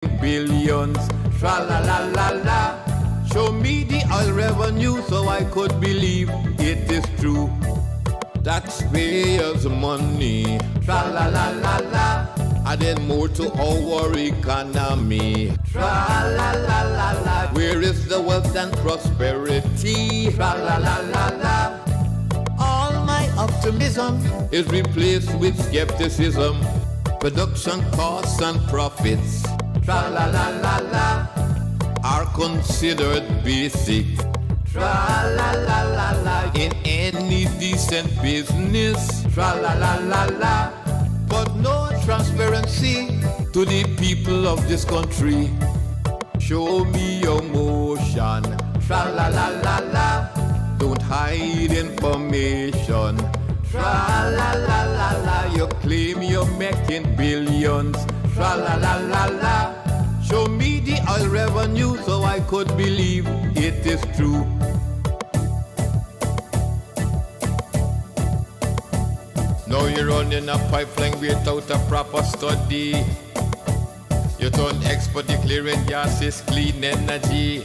billions. Tra-la-la-la-la. Show me the oil revenue so I could believe it is true. Taxpayers' money. Tra-la-la-la-la. Adding more to our economy. Tra-la-la-la-la. Where is the wealth and prosperity? Tra-la-la-la-la. All my optimism is replaced with skepticism. Production costs and profits, tra-la-la-la-la, are considered basic, tra-la-la-la-la, in any decent business, tra-la-la-la-la, but no transparency to the people of this country. Show me your motion, tra-la-la-la-la, don't hide information. Tra-la-la-la-la, you claim you're making billions. Tra-la-la-la-la, show me the oil revenue so I could believe it is true. Now you're running a pipeline without a proper study. You turn expert declaring gas is clean energy.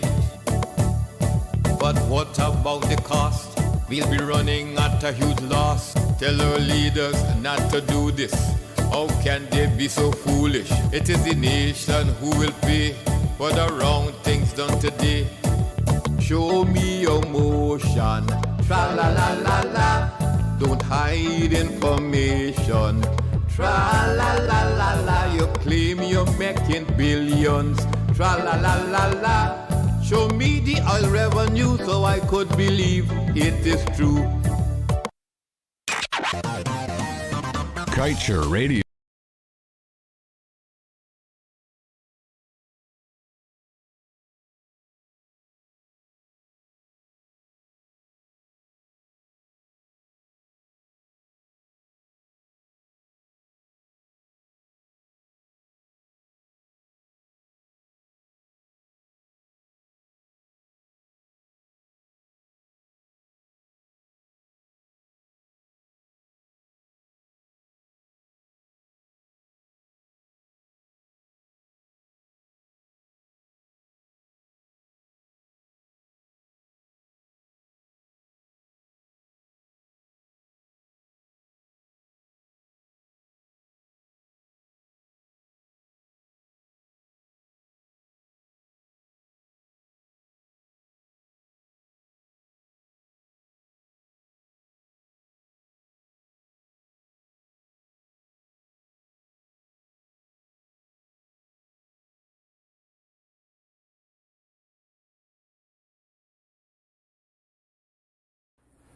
But what about the cost? We'll be running at a huge loss. Tell our leaders not to do this. How can they be so foolish? It is the nation who will pay for the wrong things done today. Show me your motion. Tra-la-la-la-la. Don't hide information. Tra-la-la-la-la. You claim you're making billions. Tra-la-la-la-la. Show me the oil revenue so I could believe it is true. Kaieteur Radio.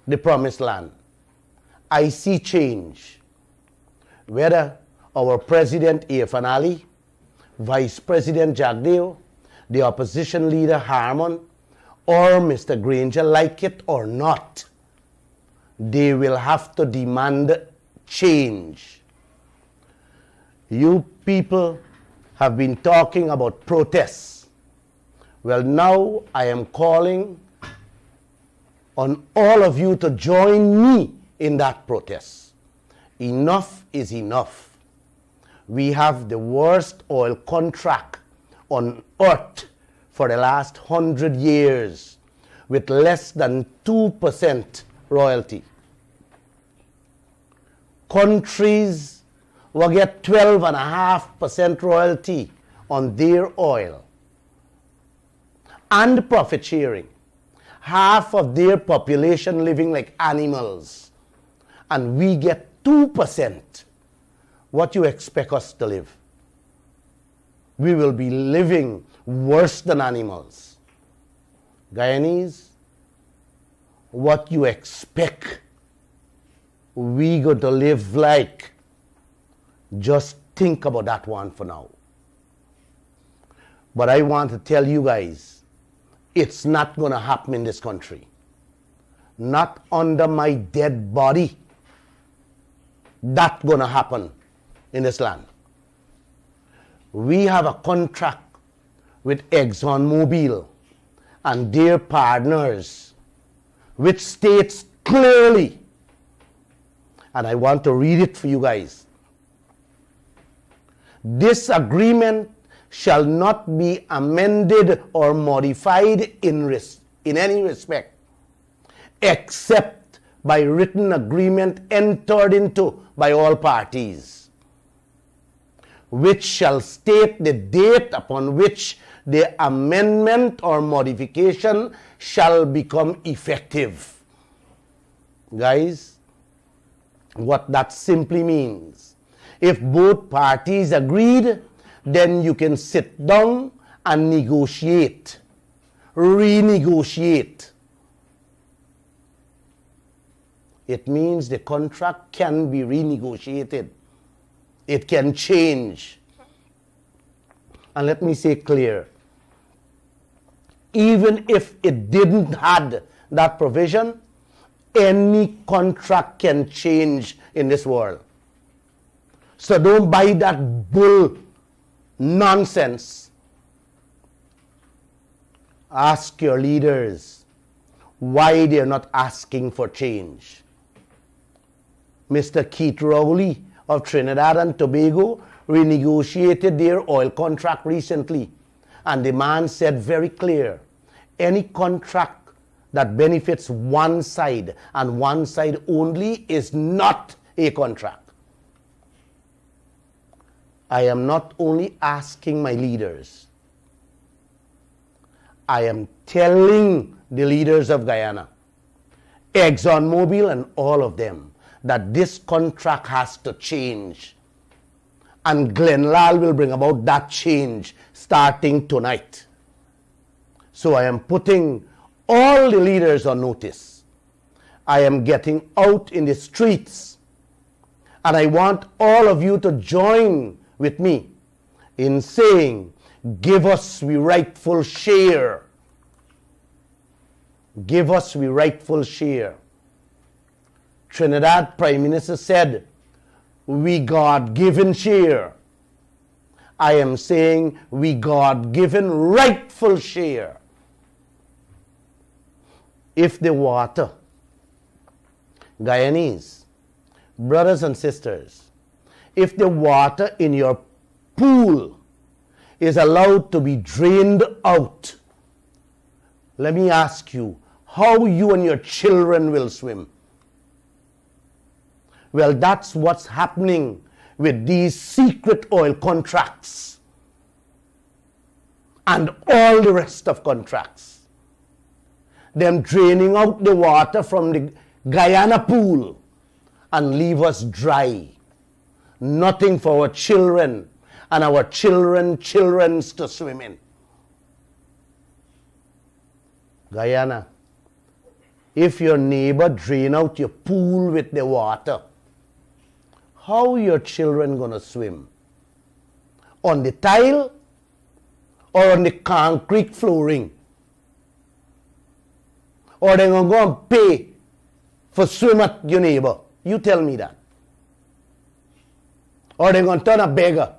The promised land. I see change. Whether our President Irfan Ali, Vice President Jagdeo, the opposition leader Harmon, or Mr. Granger like it or not, they will have to demand change. You people have been talking about protests. Well, now I am calling on all of you to join me in that protest. Enough is enough. We have the worst oil contract on earth for the last 100 years with less than 2% royalty. Countries will get 12.5% royalty on their oil and profit sharing. Half of their population living like animals, and we get 2%. What you expect us to live? We will be living worse than animals. Guyanese, what you expect we going to live like? Just think about that one for now. But I want to tell you guys, it's not going to happen in this country. Not under my dead body. That's going to happen in this land. We have a contract with ExxonMobil and their partners, which states clearly, and I want to read it for you guys. This agreement shall not be amended or modified in any respect, except by written agreement entered into by all parties, which shall state the date upon which the amendment or modification shall become effective. Guys, what that simply means, if both parties agreed, then you can sit down and negotiate, renegotiate. It means the contract can be renegotiated. It can change. And let me say clear, even if it didn't have that provision, any contract can change in this world. So don't buy that bull nonsense. Ask your leaders why they're not asking for change. Mr. Kaieteur Radio of Trinidad and Tobago renegotiated their oil contract recently, and the man said very clear, any contract that benefits one side and one side only is not a contract. I am not only asking my leaders, I am telling the leaders of Guyana, ExxonMobil and all of them, that this contract has to change. And Lall will bring about that change starting tonight. So I am putting all the leaders on notice. I am getting out in the streets, and I want all of you to join with me in saying, give us the rightful share. Give us the rightful share. Trinidad Prime Minister said, we God-given share. I am saying, we God-given rightful share. If the water, Guyanese, brothers and sisters, if the water in your pool is allowed to be drained out, let me ask you, how you and your children will swim? Well, that's what's happening with these secret oil contracts and all the rest of contracts. Them draining out the water from the Guyana pool and leave us dry. Nothing for our children and our children's to swim in. Guyana, if your neighbor drain out your pool with the water, how your children gonna swim? On the tile or on the concrete flooring? Or they're going to go and pay for swim at your neighbor? You tell me that. Or they're going to turn a beggar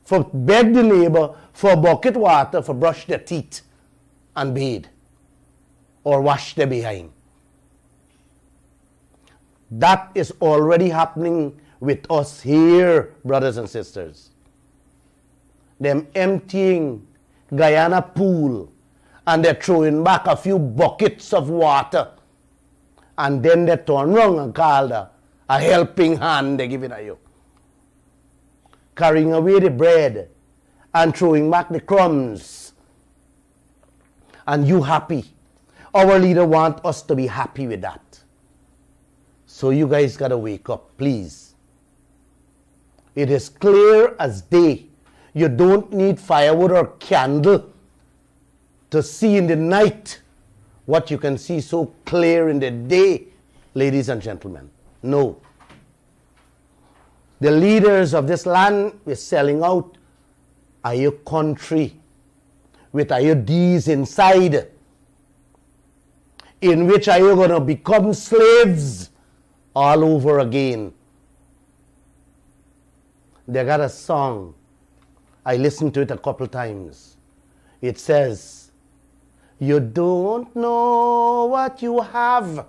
for beg the neighbor for a bucket water for brush their teeth and bathe or wash their behind. That is already happening with us here, brothers and sisters. Them emptying Guyana pool, and they're throwing back a few buckets of water. And then they turn around and call a helping hand they're giving at you. Carrying away the bread and throwing back the crumbs. And you happy. Our leader wants us to be happy with that. So you guys got to wake up, please. It is clear as day. You don't need firewood or candle to see in the night what you can see so clear in the day, ladies and gentlemen. No. The leaders of this land is selling out our country with IODs inside, in which are you going to become slaves all over again. They got a song. I listened to it a couple times. It says, you don't know what you have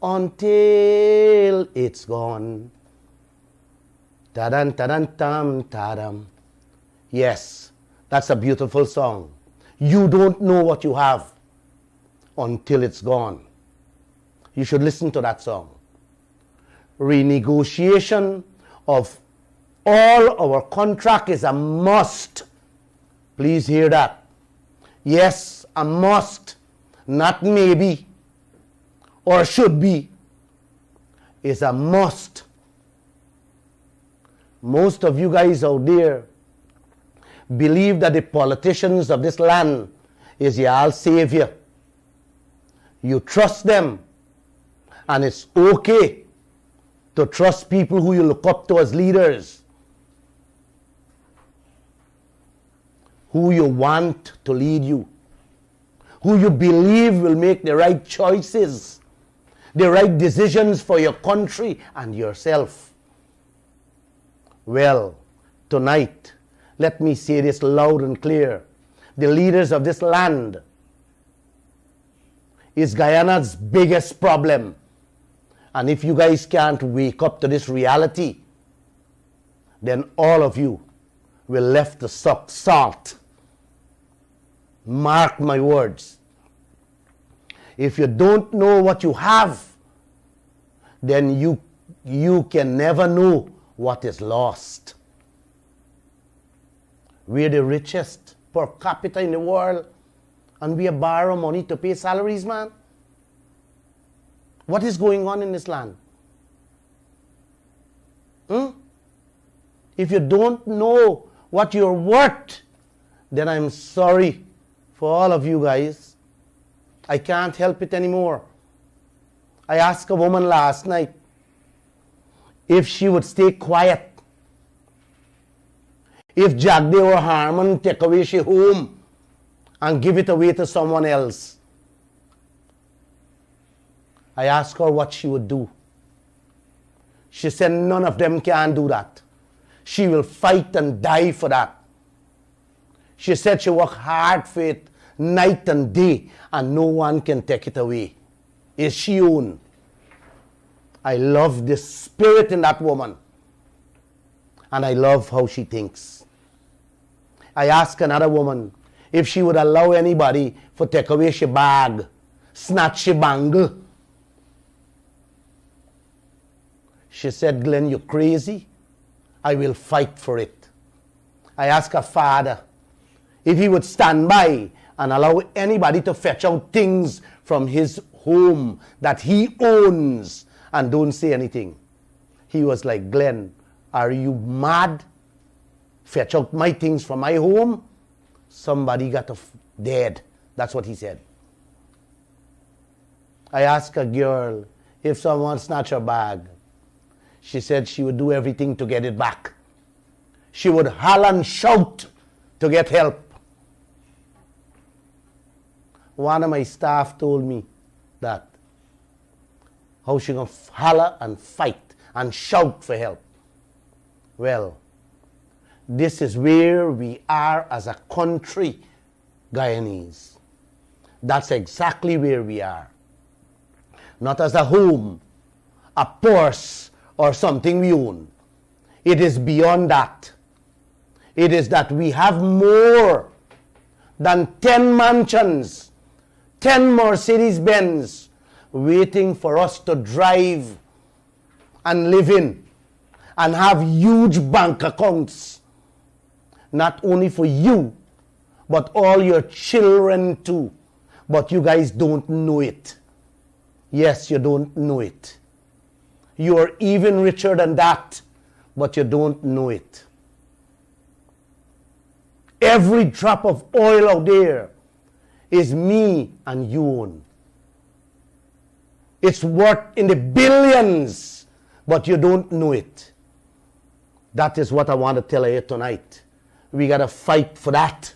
until it's gone. Ta-dan, ta-dan, tam, ta-dam. Yes, that's a beautiful song. You don't know what you have until it's gone. You should listen to that song. Renegotiation of all our contract is a must. Please hear that. Yes, a must, not maybe or should be. It's a must. Most of you guys out there believe that the politicians of this land is your savior. You trust them, and it's okay to trust people who you look up to as leaders, who you want to lead you, who you believe will make the right choices, the right decisions for your country and yourself. Well, tonight, let me say this loud and clear. The leaders of this land is Guyana's biggest problem. And if you guys can't wake up to this reality, then all of you will left to suck salt. Mark my words. If you don't know what you have, then you can never know what is lost. We're the richest per capita in the world, and we borrow money to pay salaries, man. What is going on in this land? If you don't know what you're worth, then I'm sorry for all of you guys. I can't help it anymore. I asked a woman last night if she would stay quiet. If Jagde or Harmon take away she home and give it away to someone else. I asked her what she would do. She said none of them can do that. She will fight and die for that. She said she worked hard for it night and day, and no one can take it away. It's she own. I love the spirit in that woman, and I love how she thinks. I asked another woman if she would allow anybody to take away she bag, snatch she bangle. She said, Glenn, you crazy? I will fight for it. I asked her father if he would stand by and allow anybody to fetch out things from his home that he owns and don't say anything. He was like, Glenn, are you mad? Fetch out my things from my home? Somebody got dead. That's what he said. I asked a girl if someone snatched her bag. She said she would do everything to get it back. She would holler and shout to get help. One of my staff told me that. How she gonna holler and fight and shout for help. Well, this is where we are as a country, Guyanese. That's exactly where we are. Not as a home, a purse, or something we own. It is beyond that. It is that we have more than 10 mansions, 10 Mercedes-Benz waiting for us to drive and live in and have huge bank accounts. Not only for you, but all your children too. But you guys don't know it. Yes, you don't know it. You are even richer than that, but you don't know it. Every drop of oil out there is me and you own. It's worth in the billions, but you don't know it. That is what I want to tell you tonight. We got to fight for that.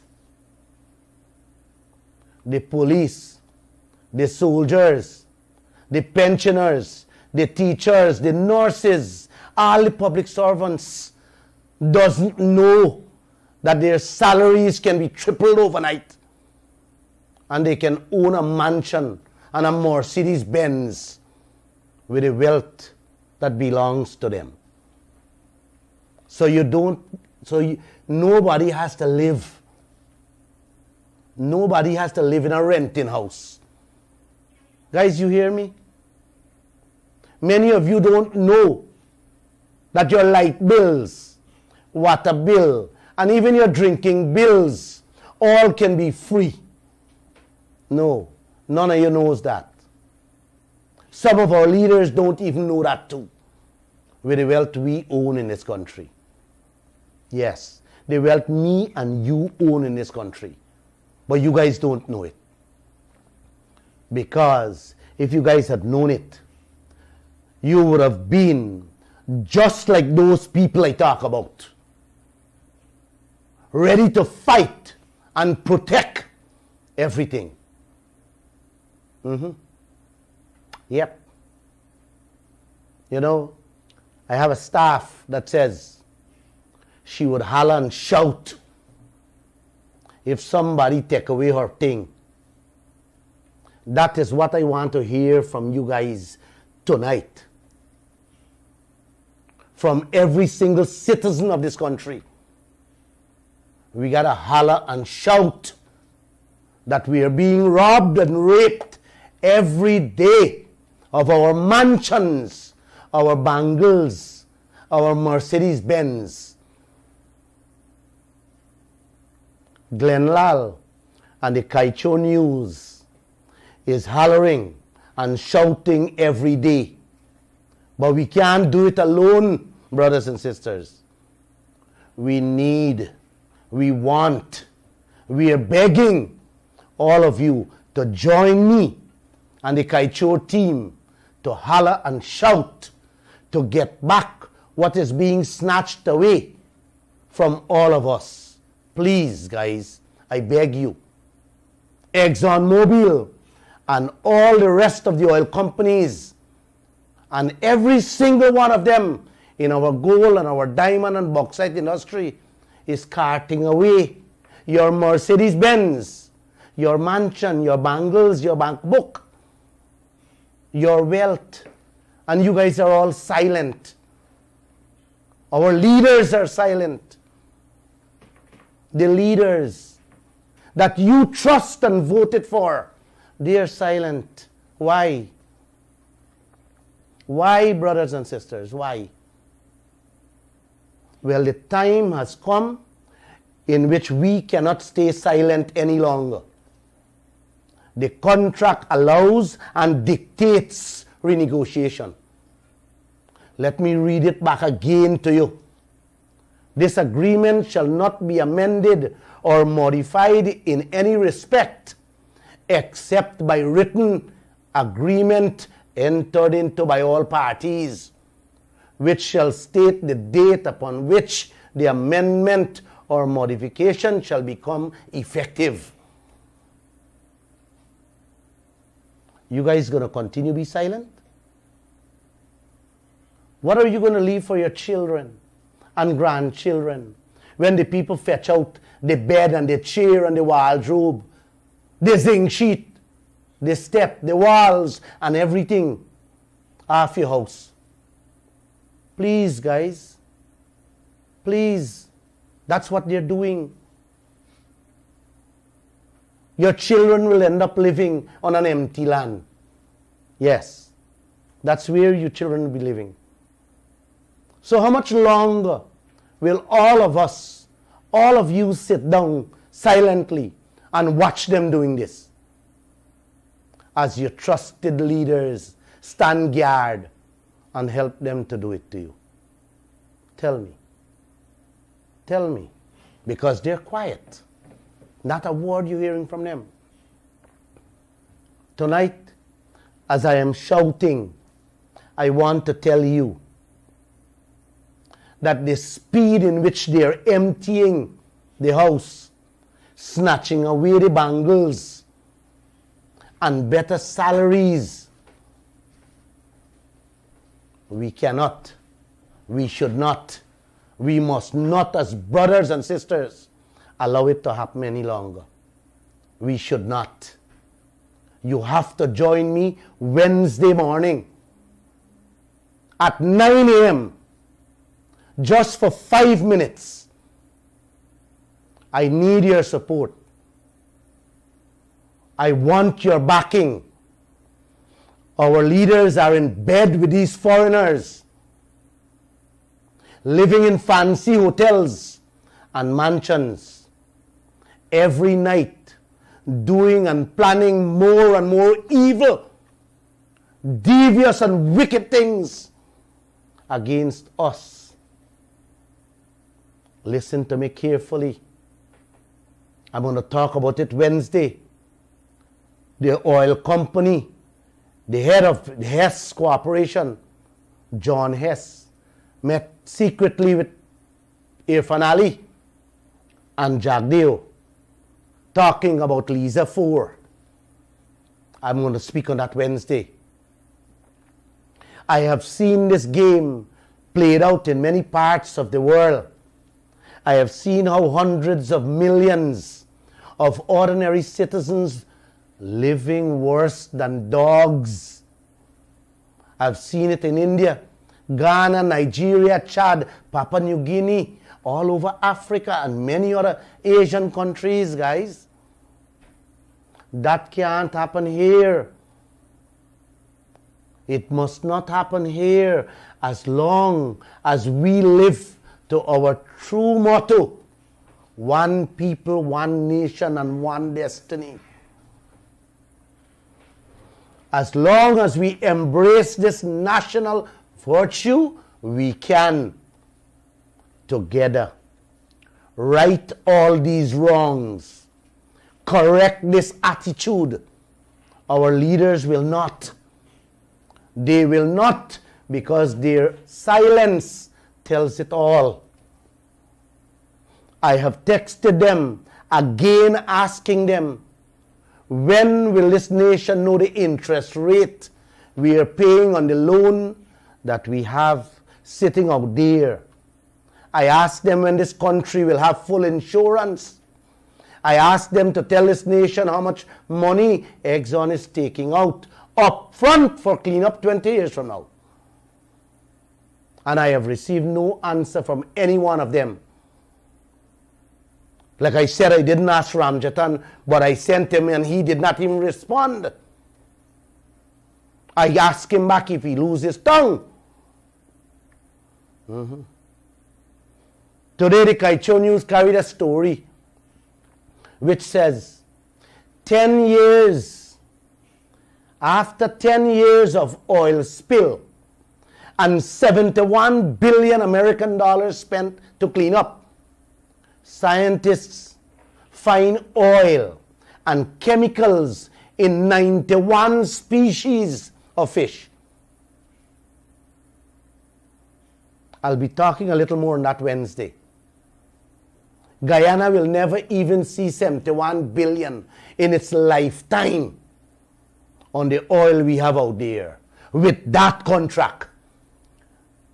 The police, the soldiers, the pensioners, the teachers, the nurses, all the public servants doesn't know that their salaries can be tripled overnight and they can own a mansion and a Mercedes-Benz with the wealth that belongs to them. So you don't So nobody has to live. Nobody has to live in a renting house. Guys, you hear me? Many of you don't know that your light bills, water bill, and even your drinking bills all can be free. No, none of you knows that. Some of our leaders don't even know that too, with the wealth we own in this country. Yes, the wealth me and you own in this country. But you guys don't know it. Because if you guys had known it, you would have been just like those people I talk about. Ready to fight and protect everything. Yep. You know, I have a staff that says she would holler and shout if somebody take away her thing. That is what I want to hear from you guys tonight. From every single citizen of this country. We gotta holler and shout that we are being robbed and raped every day of our mansions, our bangles, our Mercedes-Benz. Glenn Lall and the Kaieteur News is hollering and shouting every day. But we can't do it alone, brothers and sisters. We need, we want, we are begging all of you to join me and the Kaieteur team to holler and shout to get back what is being snatched away from all of us. Please, guys, I beg you. ExxonMobil and all the rest of the oil companies and every single one of them in our gold and our diamond and bauxite industry is carting away your Mercedes-Benz, your mansion, your bangles, your bank book, your wealth. And you guys are all silent. Our leaders are silent. The leaders that you trust and voted for, they are silent. Why? Why, brothers and sisters? Why? Well, the time has come in which we cannot stay silent any longer. The contract allows and dictates renegotiation. Let me read it back again to you. This agreement shall not be amended or modified in any respect except by written agreement entered into by all parties, which shall state the date upon which the amendment or modification shall become effective. You guys going to continue to be silent? What are you going to leave for your children and grandchildren when the people fetch out the bed and the chair and the wardrobe, the zinc sheet, the step, the walls, and everything off your house? Please, guys. Please. That's what they're doing. Your children will end up living on an empty land. Yes. That's where your children will be living. So how much longer will all of us, all of you sit down silently and watch them doing this? As your trusted leaders stand guard and help them to do it to you. Tell me. Tell me. Because they're quiet. Not a word you're hearing from them. Tonight, as I am shouting, I want to tell you that the speed in which they are emptying the house, snatching away the bangles, and better salaries, we cannot, we should not, we must not, as brothers and sisters, allow it to happen any longer. We should not. You have to join me Wednesday morning at 9 a.m. just for 5 minutes I need your support. I want your backing. Our leaders are in bed with these foreigners, living in fancy hotels and mansions every night, doing and planning more and more evil, devious and wicked things against us. Listen to me carefully. I'm going to talk about it Wednesday. The oil company, the head of the Hess Corporation, John Hess, met secretly with Irfan Ali and Jagdeo, talking about Lisa 4. I'm going to speak on that Wednesday. I have seen this game played out in many parts of the world. I have seen how hundreds of millions of ordinary citizens living worse than dogs. I've seen it in India, Ghana, Nigeria, Chad, Papua New Guinea, all over Africa and many other Asian countries, guys. That can't happen here. It must not happen here as long as we live to our true motto: one people, one nation, and one destiny. As long as we embrace this national virtue, we can together right all these wrongs, correct this attitude. Our leaders will not. They will not, because their silence tells it all. I have texted them again, asking them, when will this nation know the interest rate we are paying on the loan that we have sitting out there? I asked them when this country will have full insurance. I asked them to tell this nation how much money Exxon is taking out up front for cleanup 20 years from now. And I have received no answer from any one of them. Like I said, I didn't ask Ramjatan, but I sent him and he did not even respond. I asked him back if he loses his tongue. Today the Kaieteur News carried a story which says 10 years, after 10 years of oil spill and 71 billion American dollars spent to clean up, scientists find oil and chemicals in 91 species of fish. I'll be talking a little more on that Wednesday. Guyana will never even see 71 billion in its lifetime on the oil we have out there with that contract.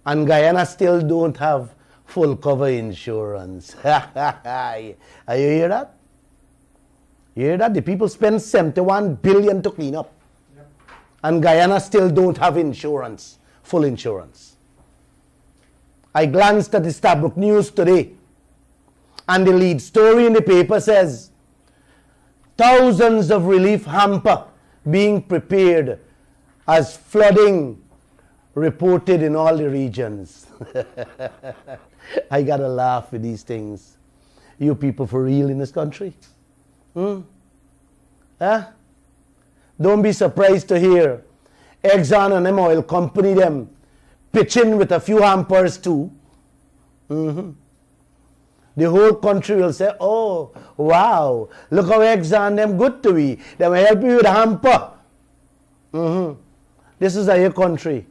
And Guyana still don't have full cover insurance. Are you hear that? You hear that? The people spend 71 billion to clean up. Yep. And Guyana still don't have insurance, full insurance. I glanced at the Stabrook News today, and the lead story in the paper says, thousands of relief hamper being prepared as flooding reported in all the regions. I gotta laugh with these things. You people for real in this country? Don't be surprised to hear Exxon and them oil company them pitching with a few hampers too. The whole country will say, oh, wow, look how Exxon them good to me. They will help you with a hamper. This is our country.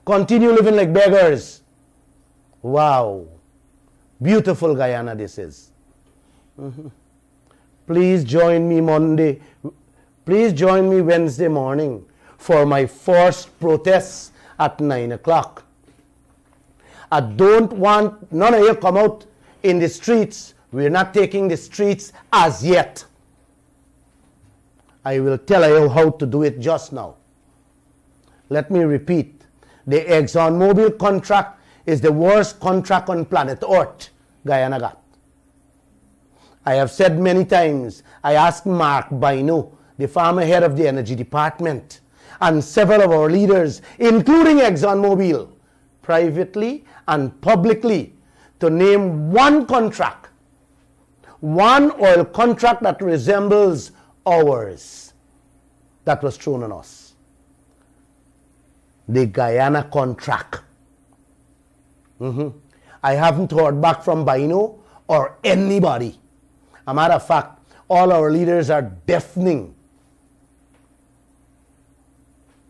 Continue living like beggars. Wow. Beautiful Guyana this is. Please join me Monday. Please join me Wednesday morning for my first protest at 9 o'clock. I don't want none of you come out in the streets. We're not taking the streets as yet. I will tell you how to do it just now. Let me repeat. The ExxonMobil contract is the worst contract on planet Earth Guyana got. I have said many times, I asked Mark Bino, the former head of the Energy Department, and several of our leaders, including ExxonMobil, privately and publicly, to name one contract, one oil contract that resembles ours, that was thrown on us. The Guyana contract. I haven't heard back from Bino or anybody. A matter of fact, all our leaders are deafening.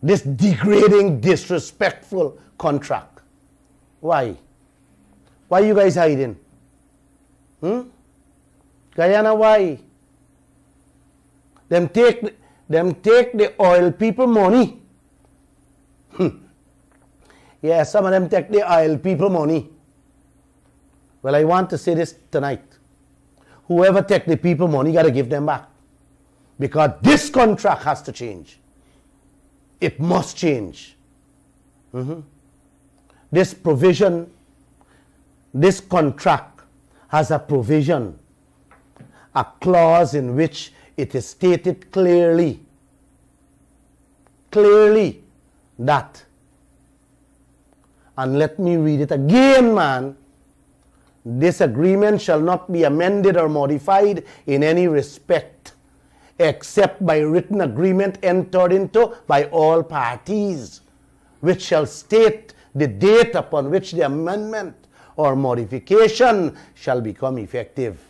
This degrading, disrespectful contract. Why? Why are you guys hiding? Guyana, why? Them take the oil people money. Yeah, some of them take the oil people money. Well, I want to say this tonight. Whoever take the people money, got to give them back. Because this contract has to change. It must change. This provision, this contract has a provision, a clause in which it is stated clearly that, and let me read it again, man, this agreement shall not be amended or modified in any respect, except by written agreement entered into by all parties, which shall state the date upon which the amendment or modification shall become effective.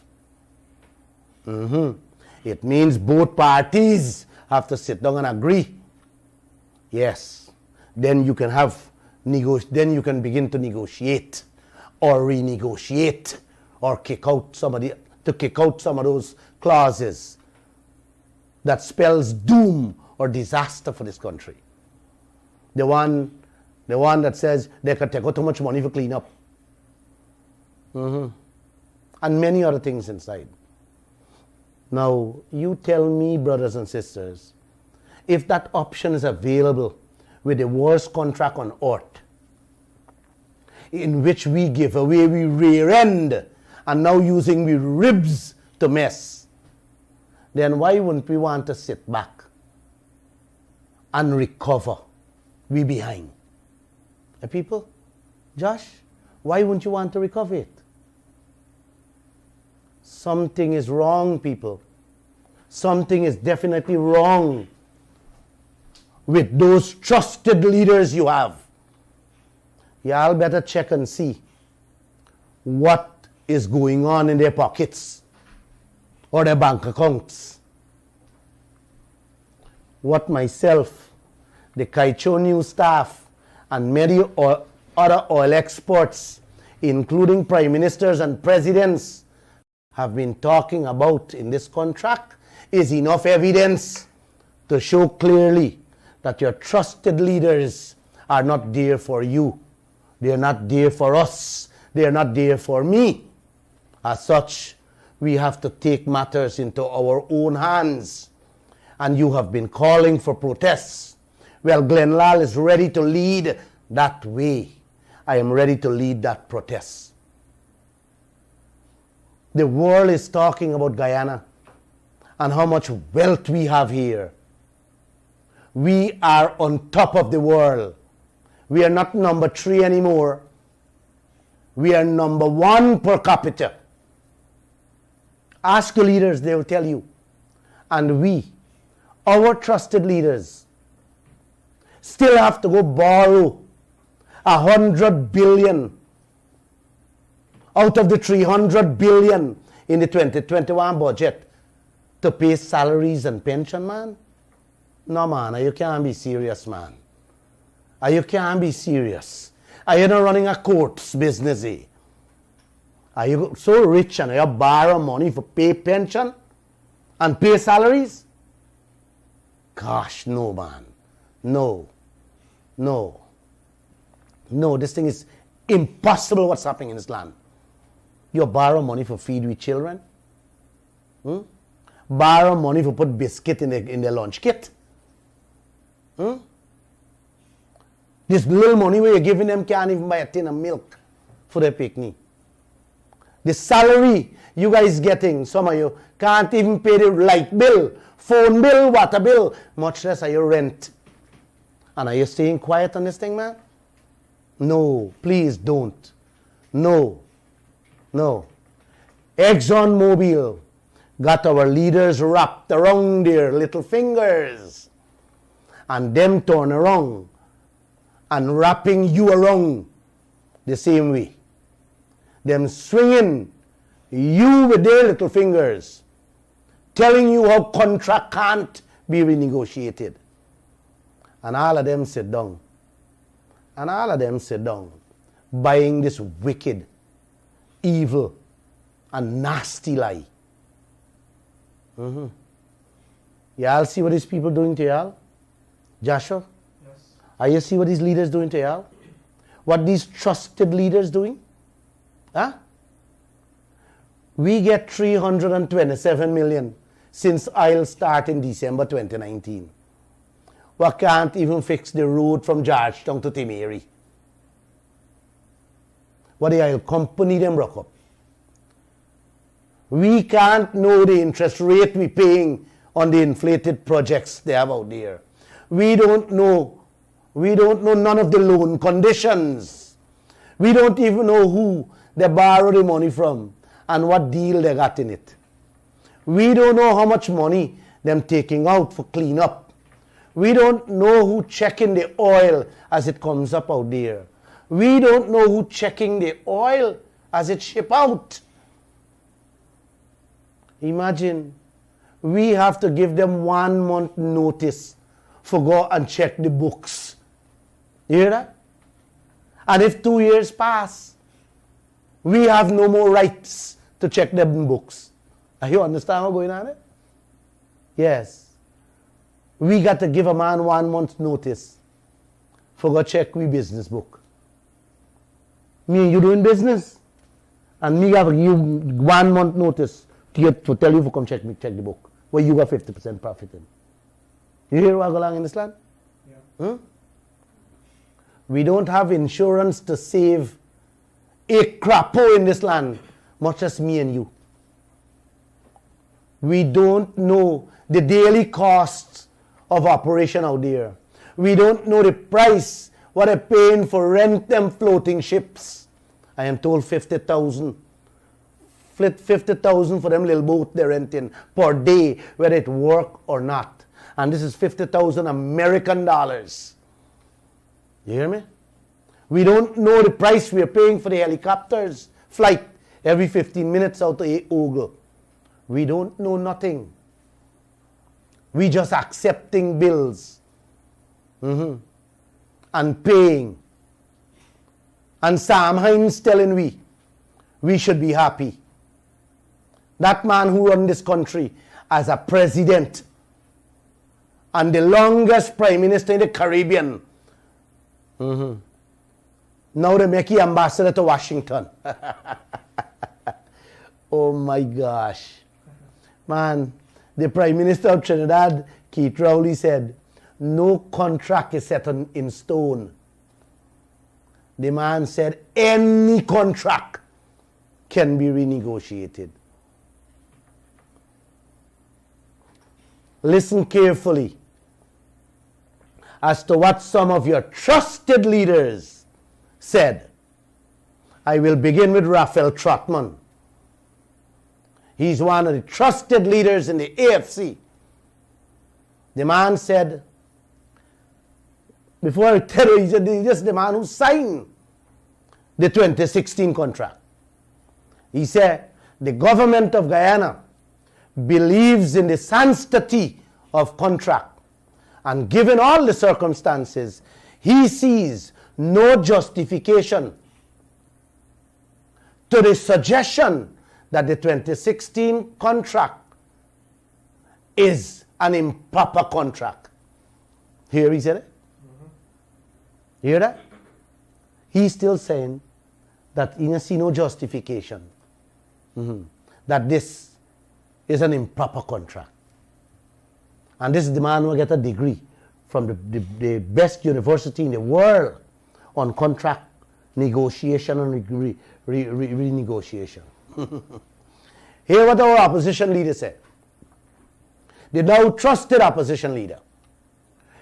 It means both parties have to sit down and agree. Yes. Then you can then you can begin to negotiate or renegotiate or kick out some of those clauses that spells doom or disaster for this country. The one that says they could take out too much money for cleanup. And many other things inside. Now, you tell me, brothers and sisters, if that option is available with the worst contract on earth, in which we give away we rear end and now using we ribs to mess, then why wouldn't we want to sit back and recover we behind? People, Josh, why wouldn't you want to recover it? Something is wrong, people. Something is definitely wrong with those trusted leaders you have. Y'all better check and see what is going on in their pockets or their bank accounts. What myself, the Kaieteur News staff, and many other oil experts, including prime ministers and presidents, have been talking about in this contract is enough evidence to show clearly that your trusted leaders are not there for you. They are not there for us. They are not there for me. As such, we have to take matters into our own hands. And you have been calling for protests. Well, Glenn Lall is ready to lead that way. I am ready to lead that protest. The world is talking about Guyana and how much wealth we have here. We are on top of the world. We are not number 3 anymore. We are number 1 per capita. Ask your leaders, they will tell you. And we, our trusted leaders, still have to go borrow 100 billion out of the 300 billion in the 2021 budget to pay salaries and pension, man? No, man, you can't be serious, man. You can't be serious. Are you not running a courts business? Are you so rich and you borrow money for pay pension and pay salaries? Gosh, no, man. No, this thing is impossible what's happening in this land. You borrow money for feed with children? Borrow money for put biscuit in their lunch kit? This little money where you're giving them can't even buy a tin of milk for their picnic. The salary you guys getting, some of you can't even pay the light bill, phone bill, water bill, much less are your rent. And are you staying quiet on this thing, man? No, please don't. No. ExxonMobil got our leaders wrapped around their little fingers. And them turn around and wrapping you around the same way. Them swinging you with their little fingers, telling you how contract can't be renegotiated. And all of them sit down. Buying this wicked, evil, and nasty lie. Y'all see what these people doing to y'all? Joshua? Yes. Are you see what these leaders doing to y'all? What these trusted leaders doing? Huh? We get 327 million since oil start in December 2019. We can't even fix the road from Georgetown to Timeri. What the oil company them broke up. We can't know the interest rate we paying on the inflated projects they have out there. We don't know none of the loan conditions. We don't even know who they borrow the money from and what deal they got in it. We don't know how much money them taking out for cleanup. We don't know who checking the oil as it comes up out there. We don't know who checking the oil as it ship out. Imagine, we have to give them 1 month notice for go and check the books. You hear that? And if 2 years pass, we have no more rights to check them books. You understand what's going on there? Yes. We got to give a man 1 month notice for go check we business book. Me and you doing business, and me have to give you 1 month notice to tell you to come check the book, where you got 50% profit in. You hear what go along in this land? Yeah. We don't have insurance to save a crapo in this land, much as me and you. We don't know the daily costs of operation out there. We don't know the price, what they're paying for rent them floating ships. I am told 50,000. 50,000 for them little boat they're renting per day, whether it work or not. And this is 50,000 American dollars. You hear me? We don't know the price we're paying for the helicopters flight every 15 minutes out to Ogle. We don't know nothing. We just accepting bills and paying. And Sam Hines telling we should be happy. That man who run this country as a president and the longest prime minister in the Caribbean. Now they make him ambassador to Washington. Oh my gosh. Man, the Prime Minister of Trinidad, Kaieteur Radio, said, no contract is set in stone. The man said any contract can be renegotiated. Listen carefully as to what some of your trusted leaders said. I will begin with Raphael Trotman. He's one of the trusted leaders in the AFC. The man said, before I tell you, he's just the man who signed the 2016 contract. He said, the government of Guyana believes in the sanctity of contract, and given all the circumstances, he sees no justification to the suggestion that the 2016 contract is an improper contract. Here he said it. You hear that? He's still saying that he see no justification that this is an improper contract. And this is the man who get a degree from the best university in the world on contract negotiation and renegotiation. Hear what our opposition leader said. The now trusted opposition leader,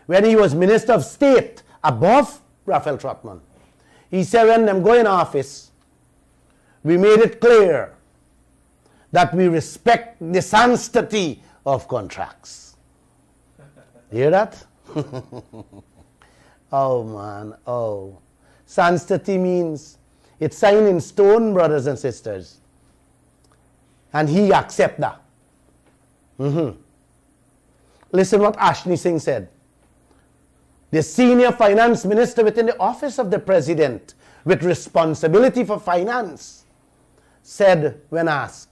when he was Minister of State above Raphael Trotman, he said when them go in office, we made it clear that we respect the sanctity of contracts. Hear that? Oh man, oh. Sanctity means it's signed in stone, brothers and sisters. And he accept that. Listen what Ashley Singh said. The senior finance minister within the office of the president with responsibility for finance said when asked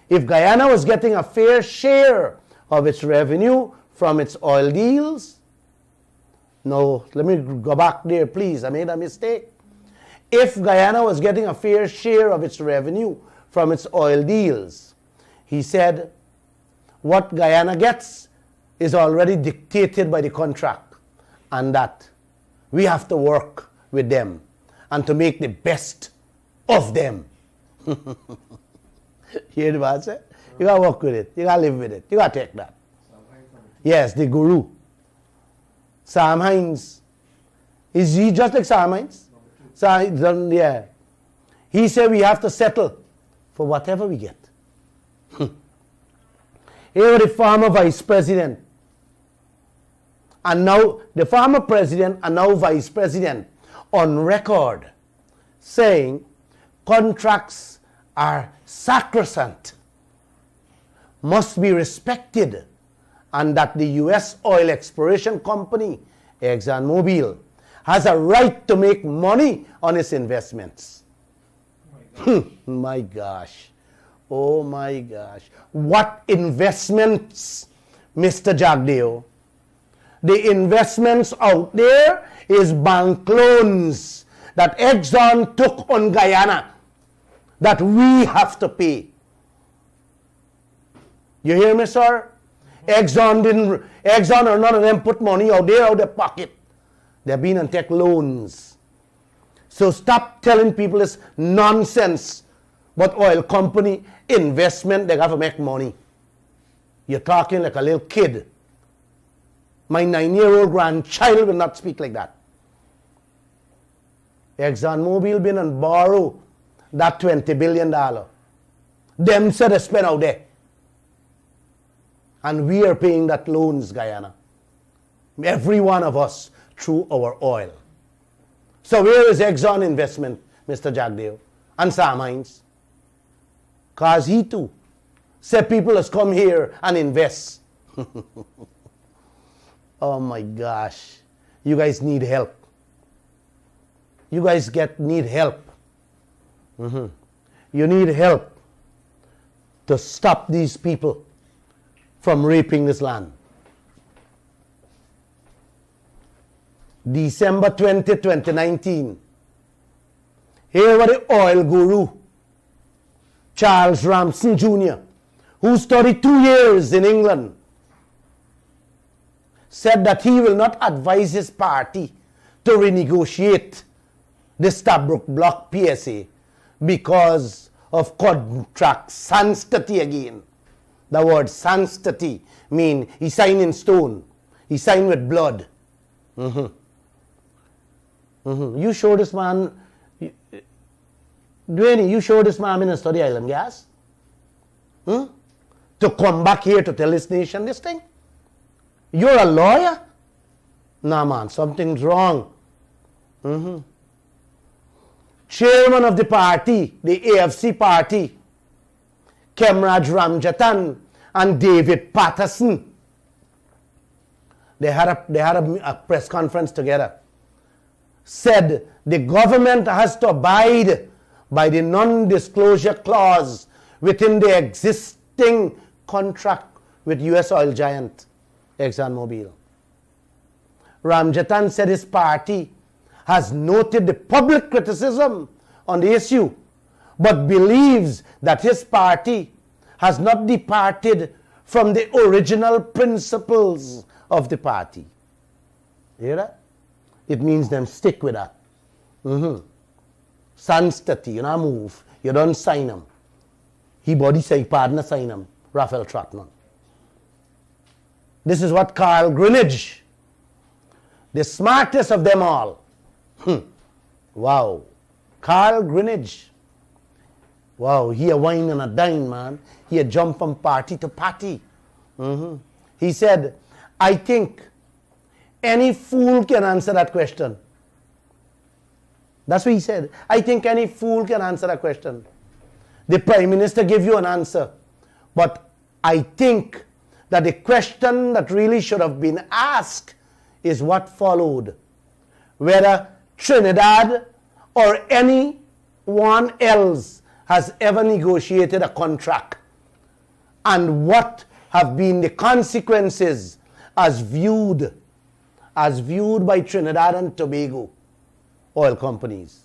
if Guyana was getting a fair share of its revenue from its oil deals. No, let me go back there, please. I made a mistake. If Guyana was getting a fair share of its revenue from its oil deals, he said, what Guyana gets is already dictated by the contract, and that we have to work with them and to make the best of them. Hear the man say? You got to work with it. You got to live with it. You got to take that. Yes, the guru. Sam Hines. Is he just like Sam Hines? Yeah. He said we have to settle for whatever we get. Here the former vice president and now the former president and now vice president on record saying contracts are sacrosanct, must be respected, and that the U.S. oil exploration company, ExxonMobil, has a right to make money on its investments. My gosh. Oh my gosh. What investments, Mr. Jagdeo? The investments out there is bank loans that Exxon took on Guyana that we have to pay. You hear me, sir? Exxon or none of them put money out there out of their pocket. They've been and take loans. So stop telling people this nonsense. But oil company investment, they have to make money. You're talking like a little kid. My 9-year-old grandchild will not speak like that. ExxonMobil been and borrow that $20 billion. Them said they spend out there. And we are paying that loans, Guyana. Every one of us through our oil. So where is Exxon investment, Mr. Jagdeo? And Sam Hines? Because he too said people has come here and invest. Oh my gosh. You guys need help. You guys need help. You need help to stop these people from raping this land. December 20, 2019. Here was the oil guru, Charles Ramsden Jr., who studied 2 years in England, said that he will not advise his party to renegotiate the Stabroek Block PSA because of contract sanctity again. The word sanctity means he signed in stone. He signed with blood. You show this man, Dwayne, you show this man in a study island gas? To come back here to tell this nation this thing? You're a lawyer? Nah, man, something's wrong. Chairman of the party, the AFC party, Kemraj Ramjatan and David Patterson, they had a press conference together, said the government has to abide by the non-disclosure clause within the existing contract with U.S. oil giant ExxonMobil. Ramjatan said his party has noted the public criticism on the issue, but believes that his party has not departed from the original principles of the party. Hear that? It means them stick with that. Sanctity, you not move. You don't sign them. He body say partner sign him, Raphael Trotman. This is what Carl Greenidge, the smartest of them all. Wow. Carl Greenidge. Wow, he a wine and a dine, man. He a jump from party to party. He said, I think any fool can answer that question. That's what he said. I think any fool can answer that question. The Prime Minister gave you an answer. But I think that the question that really should have been asked is what followed. Whether Trinidad or anyone else has ever negotiated a contract, and what have been the consequences as viewed by Trinidad and Tobago oil companies.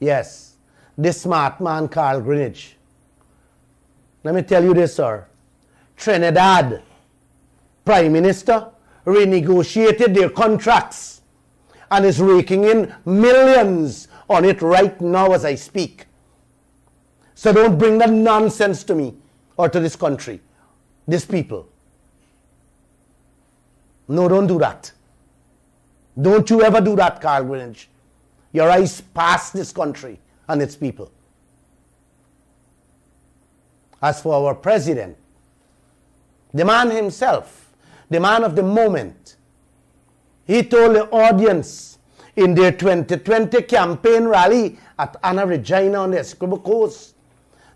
Yes, this smart man Carl Greenidge. Let me tell you this, sir. Trinidad Prime Minister renegotiated their contracts and is raking in millions on it right now as I speak. So don't bring that nonsense to me or to this country, these people. No, don't do that. Don't you ever do that, Carl Greenidge. Your eyes past this country and its people. As for our president, the man himself, the man of the moment, he told the audience in their 2020 campaign rally at Anna Regina on the Essequibo Coast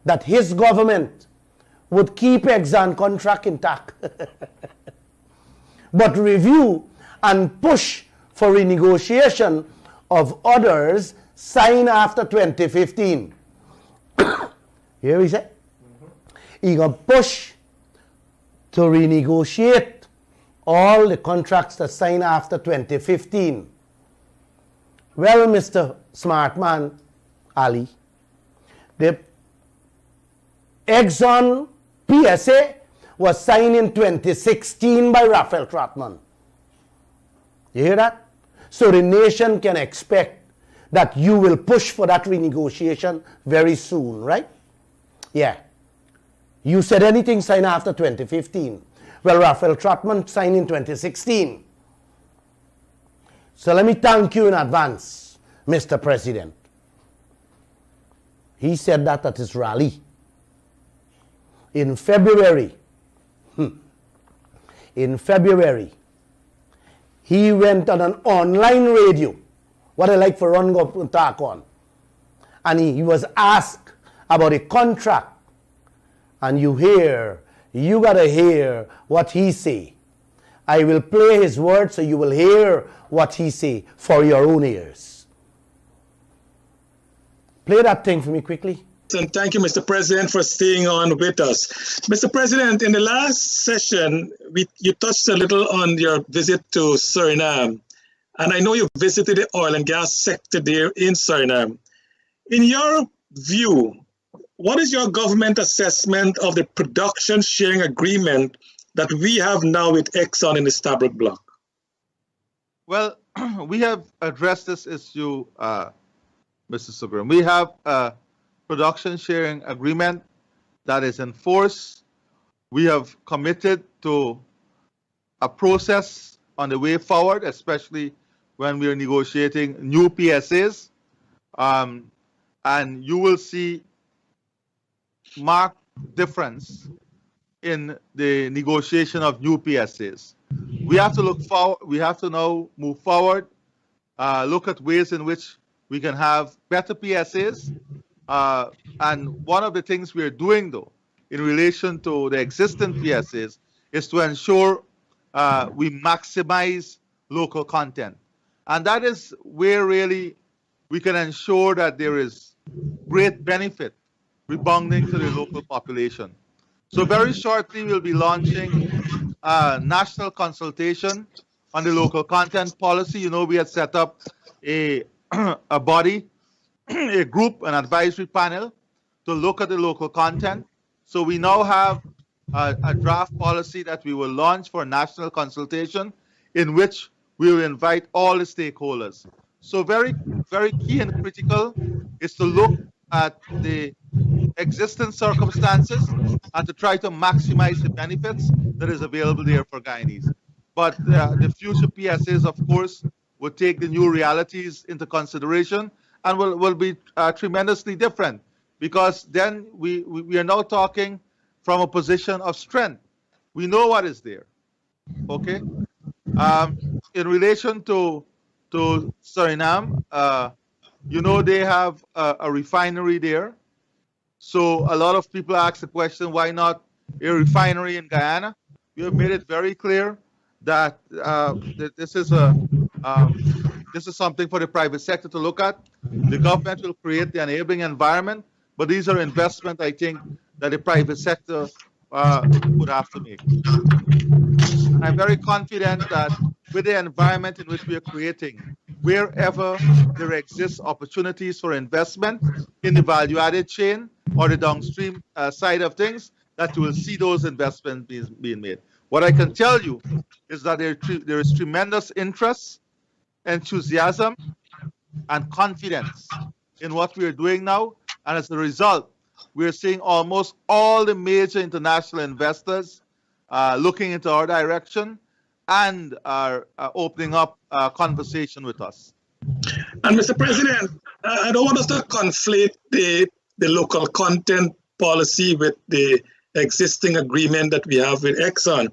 that his government would keep Exxon contract intact, but review and push for renegotiation of others signed after 2015. Here he said, he gonna push to renegotiate all the contracts that signed after 2015. Well, Mr. Smartman Ali, the Exxon PSA was signed in 2016 by Raphael Trotman. You hear that? So the nation can expect that you will push for that renegotiation very soon, right? Yeah. You said anything signed after 2015. Well, Raphael Trotman signed in 2016. So let me thank you in advance, Mr. President. He said that at his rally. In February, he went on an online radio, what I like for Ron go and talk on, and he was asked about a contract, and you gotta hear what he say. I will play his words so you will hear what he say for your own ears. Play that thing for me quickly. And thank you, Mr. President, for staying on with us. Mr. President, in the last session, you touched a little on your visit to Suriname. And I know you visited the oil and gas sector there in Suriname. In your view, what is your government assessment of the production sharing agreement that we have now with Exxon in the Stabroek Block? Well, we have addressed this issue, Mr. Subram. We have a production sharing agreement that is in force. We have committed to a process on the way forward, especially when we are negotiating new PSAs. And you will see marked difference in the negotiation of new PSAs. We have to look forward. We have to now move forward, look at ways in which we can have better PSAs. And one of the things we are doing, though, in relation to the existing PSAs, is to ensure we maximize local content. And that is where really we can ensure that there is great benefit rebounding to the local population. So very shortly, we'll be launching a national consultation on the local content policy. You know, we had set up a body, a group, an advisory panel to look at the local content. So we now have a draft policy that we will launch for national consultation, in which we will invite all the stakeholders. So very, very key and critical is to look at the existing circumstances and to try to maximize the benefits that is available there for Guyanese. But the future PSAs, of course, will take the new realities into consideration and will be tremendously different, because then we are now talking from a position of strength. We know what is there. Okay? In relation to Suriname, they have a refinery there. So a lot of people ask the question, why not a refinery in Guyana? We have made it very clear that this is something for the private sector to look at. The government will create the enabling environment, but these are investments, I think, that the private sector would have to make. I'm very confident that with the environment in which we are creating, wherever there exists opportunities for investment in the value-added chain or the downstream side of things, that you will see those investments being made. What I can tell you is that there is tremendous interest, enthusiasm, and confidence in what we are doing now. And as a result, we are seeing almost all the major international investors looking into our direction and are opening up a conversation with us. And Mr. President, I don't want us to conflate the local content policy with the existing agreement that we have with Exxon.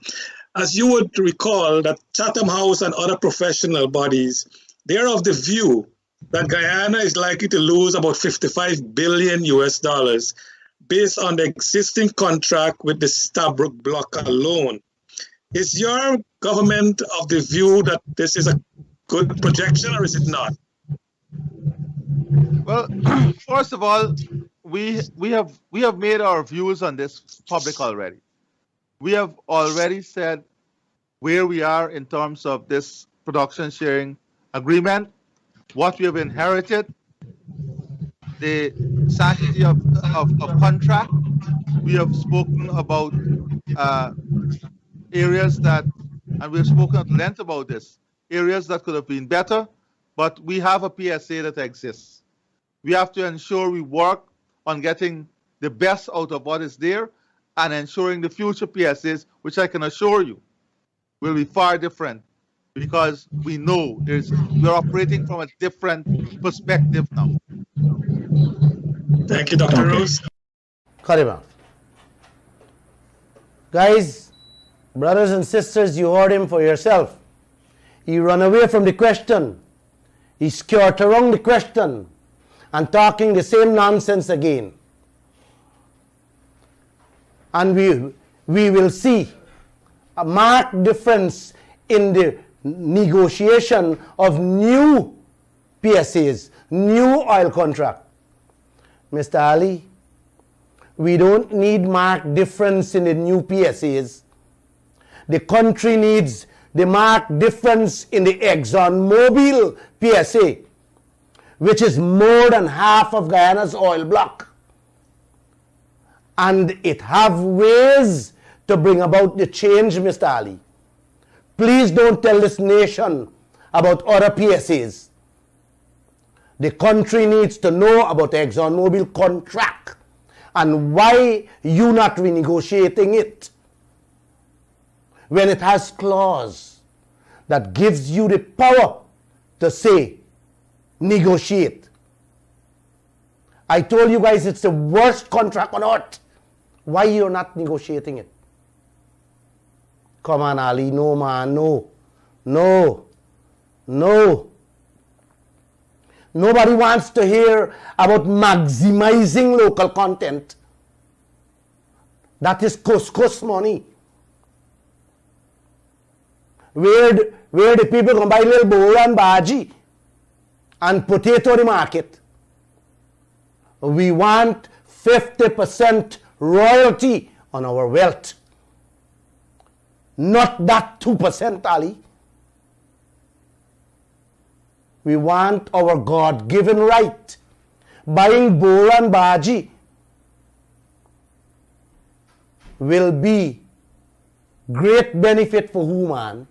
As you would recall, that Chatham House and other professional bodies, they're of the view that Guyana is likely to lose about $55 billion based on the existing contract with the Stabroek block alone. Is your government of the view that this is a good projection, or is it not? Well, first of all, we have made our views on this public already. We have already said where we are in terms of this production sharing agreement, what we have inherited, the sanctity of contract. We have spoken about areas that, and we have spoken at length about this, areas that could have been better, but we have a PSA that exists. We have to ensure we work on getting the best out of what is there and ensuring the future PSAs, which I can assure you will be far different, because we know we're operating from a different perspective now. Thank you, Dr. Rose. Karima. Guys, brothers and sisters, you heard him for yourself. He ran away from the question. He skirted around the question and talking the same nonsense again. And we will see a marked difference in the negotiation of new PSAs, new oil contract. Mr. Ali, we don't need marked difference in the new PSAs. The country needs the marked difference in the ExxonMobil PSA, which is more than half of Guyana's oil block. And it have ways to bring about the change, Mr. Ali. Please don't tell this nation about other PSAs. The country needs to know about the ExxonMobil contract and why you not renegotiating it when it has clause that gives you the power to say, negotiate. I told you guys it's the worst contract on earth. Why you're not negotiating it? Come on, Ali. No, man. No. No. No. Nobody wants to hear about maximizing local content. That is couscous money. Where the people can buy little bowl and bhaji and potato in the market. We want 50% royalty on our wealth. Not that 2%, Ali. We want our God-given right. Buying bowl and bhaji will be great benefit for who, man?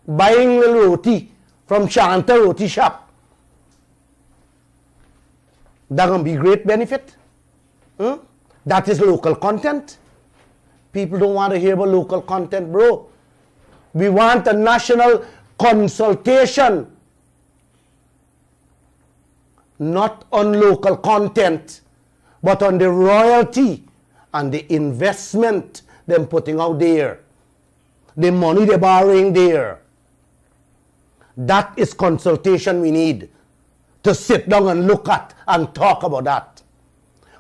Buying little roti from Shanta roti shop, that gonna be great benefit. That is local content. People don't want to hear about local content, bro. We want a national consultation, not on local content, but on the royalty and the investment them putting out there, the money they're borrowing there. That is consultation we need to sit down and look at and talk about that.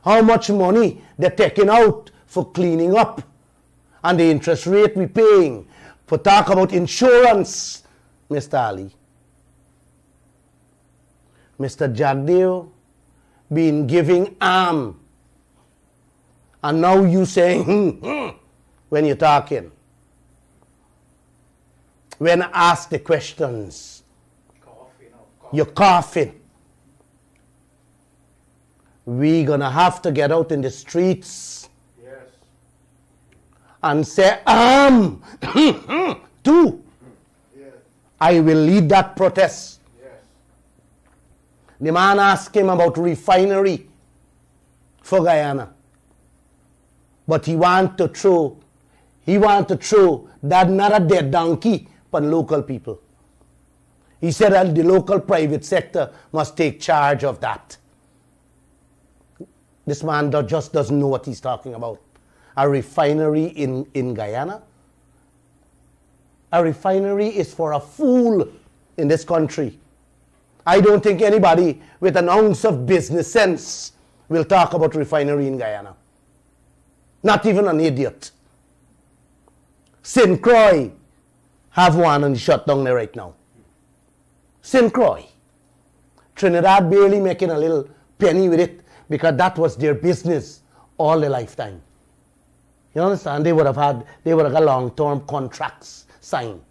How much money they're taking out for cleaning up and the interest rate we're paying. For talk about insurance, Mr. Ali. Mr. Jagdeo been giving arm. And now you saying, when you're talking. When asked the questions, you're coughing. We're going to have to get out in the streets and say, too. I will lead that protest. The man asked him about refinery for Guyana. But he want to throw that another dead donkey upon local people. He said that the local private sector must take charge of that. This man just doesn't know what he's talking about. A refinery in Guyana? A refinery is for a fool in this country. I don't think anybody with an ounce of business sense will talk about refinery in Guyana. Not even an idiot. St. Croix have one and shut down there right now. St. Croix. Trinidad barely making a little penny with it because that was their business all their lifetime. You understand? They would have got long-term contracts signed.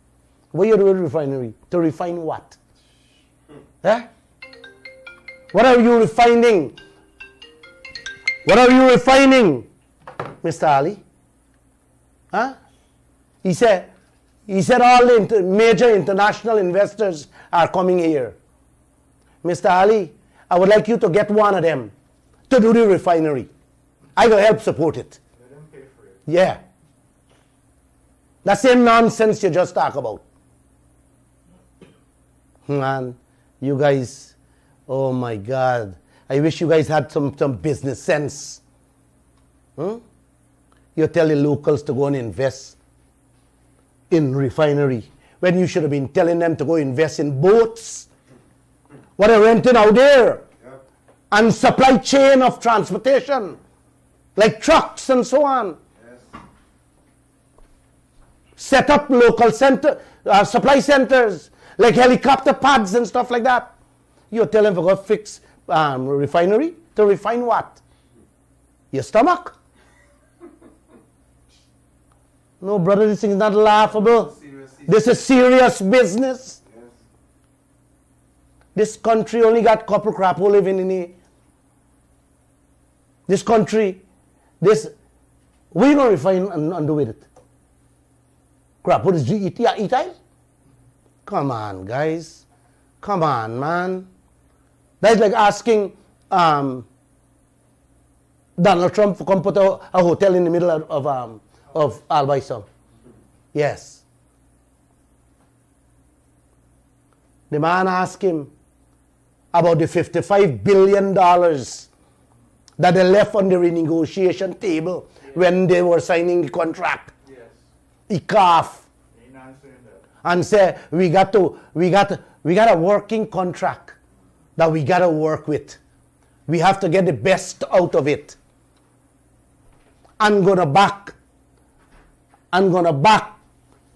What are you doing with refinery? To refine what? What are you refining? What are you refining, Mr. Ali? He said all the major international investors are coming here. Mr. Ali, I would like you to get one of them to do the refinery. I will help support it. Let them pay for it. Yeah. The same nonsense you just talk about. Man, you guys, oh my God. I wish you guys had some business sense. You tell the locals to go and invest in refinery when you should have been telling them to go invest in boats. What are renting out there? Yep. And supply chain of transportation, like trucks and so on. Yes. Set up local supply centers, like helicopter pads and stuff like that. You tell them to go fix refinery? To refine what? Your stomach? No, brother, this thing is not laughable. This is serious business. Yes. This country only got couple crap who living in it. This country, what are you going to refine and do with it? Crap, what is eat oil? Come on, guys. Come on, man. That's like asking Donald Trump to come put a hotel in the middle of Albaisa. Yes. The man asked him about the $55 billion that they left on the renegotiation table when they were signing the contract. Yes. He coughed Ain't answering that. and said, we got a working contract that we got to work with. We have to get the best out of it. I'm gonna back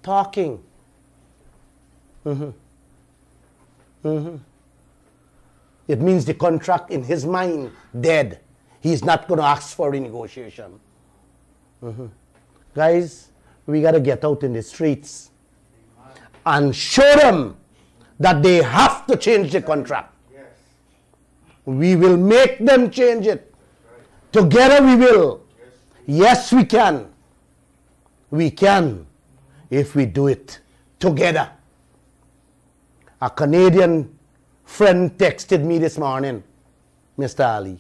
talking. It means the contract in his mind dead. He's not gonna ask for renegotiation. Guys, we gotta get out in the streets and show them that they have to change the contract. Yes. We will make them change it. Together we will. Yes, we can. We can if we do it together. A Canadian friend texted me this morning, Mr. Ali.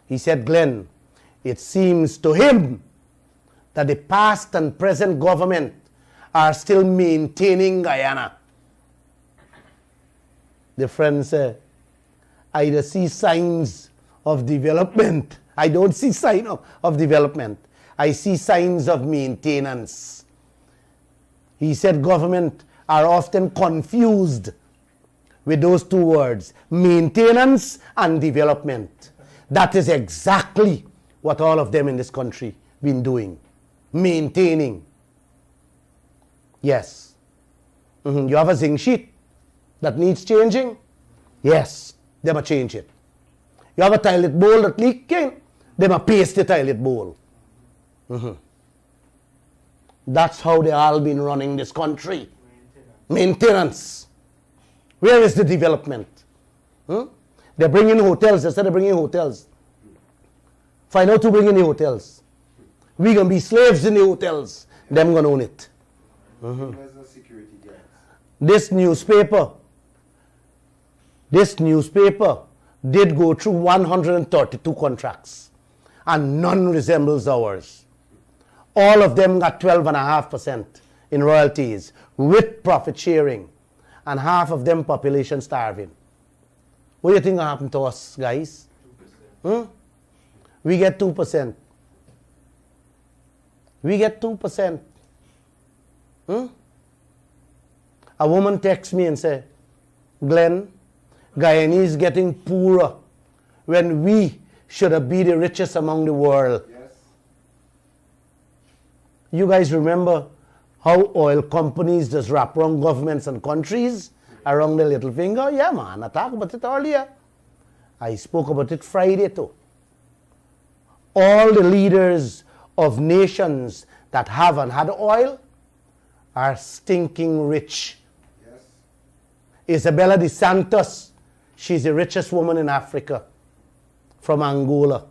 He said, Glenn, it seems to him that the past and present government are still maintaining Guyana. The friend said, I just see signs of development. I don't see signs of development. I see signs of maintenance. He said government are often confused with those two words, maintenance and development. That is exactly what all of them in this country been doing. Maintaining. Yes. You have a zinc sheet that needs changing? Yes, they must change it. You have a toilet bowl that leaking? They must paste the toilet bowl. That's how they all been running this country. Maintenance. Where is the development? They're bringing hotels. They said they're bringing hotels. Find out who bring in the hotels. We're going to be slaves in the hotels. Them going to own it. This newspaper did go through 132 contracts, and none resembles ours. All of them got 12.5% in royalties with profit sharing, and half of them population starving. What do you think will happen to us, guys? 2%. We get 2%. We get 2%. A woman texts me and says, Glenn, Guyana is getting poorer when we should have been the richest among the world. Yes. You guys remember how oil companies just wrap around governments and countries around the little finger? Yeah, man, I talked about it earlier. I spoke about it Friday too. All the leaders of nations that haven't had oil are stinking rich. Yes. Isabella de Santos, she's the richest woman in Africa from Angola.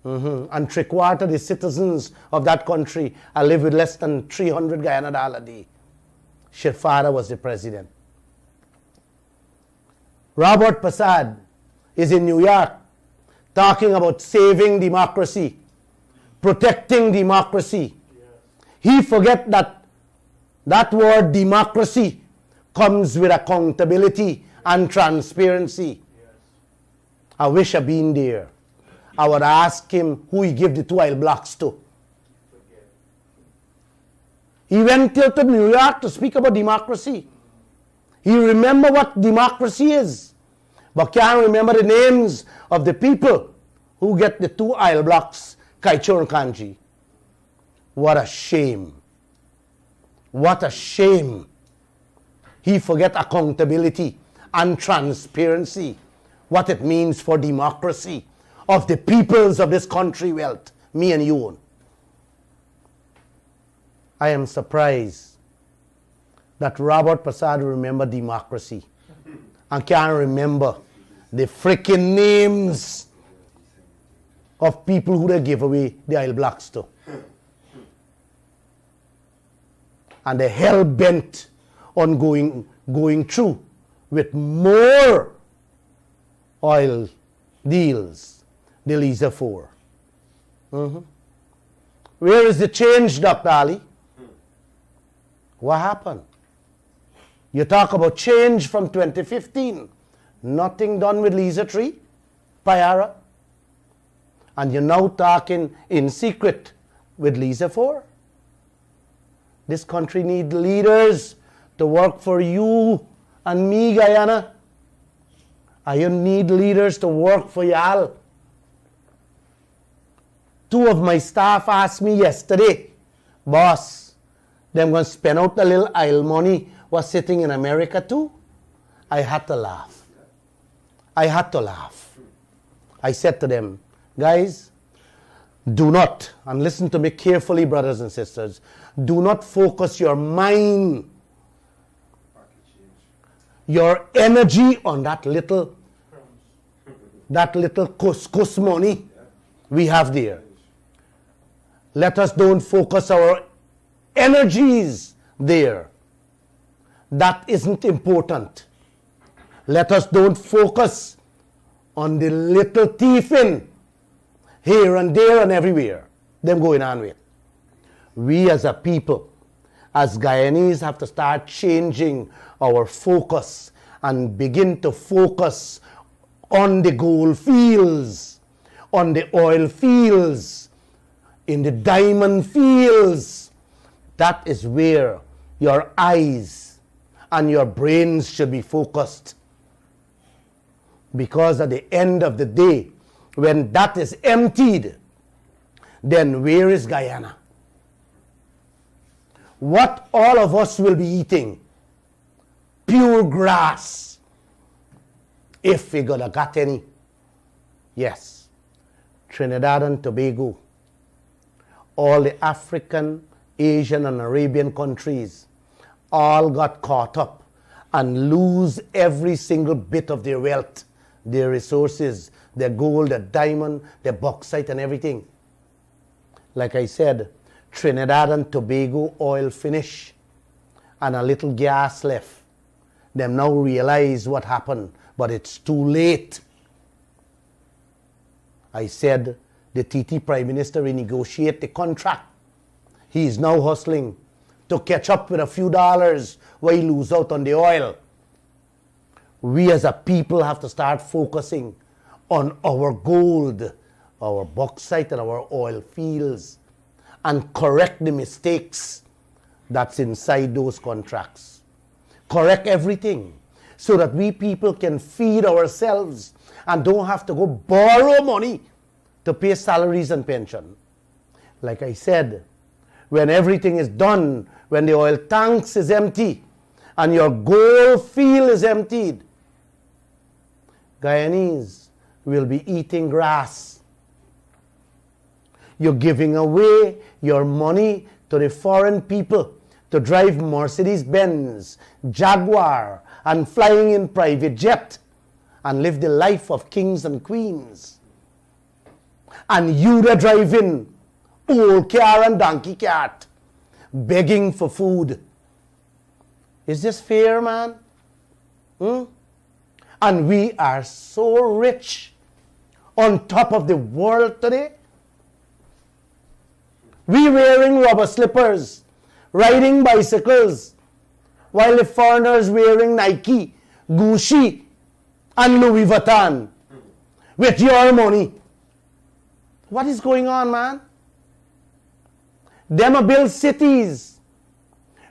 And three-quarters of the citizens of that country are live with less than 300 Guyana dollars a day. Her father was the president. Robert Passad is in New York talking about saving democracy, protecting democracy. Yes. He forget that word democracy comes with accountability and transparency. Yes. I wish I'd been there. I would ask him who he gave the 2 oil blocks to. Forget. He went till to New York to speak about democracy. He remember what democracy is, but can't remember the names of the people who get the 2 oil blocks, Kaieteur and Kanji. What a shame. What a shame. He forget accountability and transparency, what it means for democracy of the peoples of this country wealth, me and you own. I am surprised that Robert Passad remember democracy and can't remember the freaking names of people who they give away the oil blocks to. And they're hell-bent on going through with more oil deals, the Liza 4. Where is the change, Dr. Ali? What happened? You talk about change from 2015. Nothing done with Liza 3, Payara. And you're now talking in secret with Liza 4. This country needs leaders to work for you and me, Guyana. And you need leaders to work for y'all. 2 of my staff asked me yesterday, boss, them going to spend out the little oil money was sitting in America too? I had to laugh. I had to laugh. I said to them, guys, do not, and listen to me carefully, brothers and sisters, do not focus your mind, your energy on that little couscous money we have there. Let us don't focus our energies there. That isn't important. Let us don't focus on the little thiefing here and there and everywhere, them going on with. We as a people, as Guyanese, have to start changing our focus and begin to focus on the gold fields, on the oil fields, in the diamond fields. That is where your eyes and your brains should be focused. Because at the end of the day, when that is emptied, then where is Guyana? What all of us will be eating? Pure grass. If we gonna got any. Yes. Trinidad and Tobago. All the African, Asian and Arabian countries all got caught up and lose every single bit of their wealth, their resources, their gold, their diamond, their bauxite and everything. Like I said, Trinidad and Tobago oil finish and a little gas left. Them now realize what happened, but it's too late. I said the TT Prime Minister renegotiate the contract. He is now hustling to catch up with a few dollars while he lose out on the oil. We as a people have to start focusing on our gold, our bauxite and our oil fields, and correct the mistakes that's inside those contracts. Correct everything so that we people can feed ourselves and don't have to go borrow money to pay salaries and pension. Like I said, when everything is done, when the oil tanks is empty and your gold field is emptied, Guyanese will be eating grass. You're giving away your money to the foreign people to drive Mercedes-Benz, Jaguar, and flying in private jet and live the life of kings and queens. And you are driving old car and donkey cart, begging for food. Is this fair, man? And we are so rich on top of the world today. We wearing rubber slippers, riding bicycles, while the foreigners wearing Nike, Gucci, and Louis Vuitton with your money. What is going on, man? Them a build cities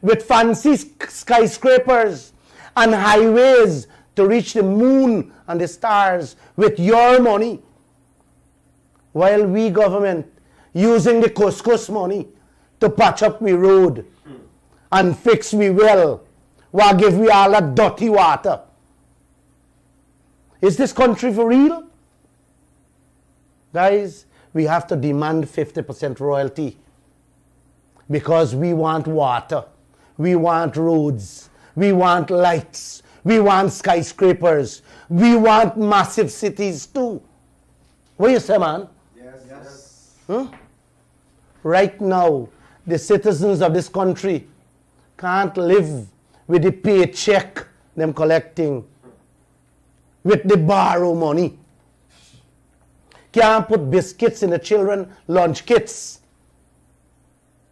with fancy skyscrapers and highways to reach the moon and the stars with your money, while we government using the couscous money to patch up we road and fix we well, while give we all that dirty water. Is this country for real? Guys, we have to demand 50% royalty because we want water, we want roads, we want lights, we want skyscrapers, we want massive cities too. What do you say, man? Yes. Right now, the citizens of this country can't live with the paycheck them collecting, with the borrow money. Can't put biscuits in the children lunch kits.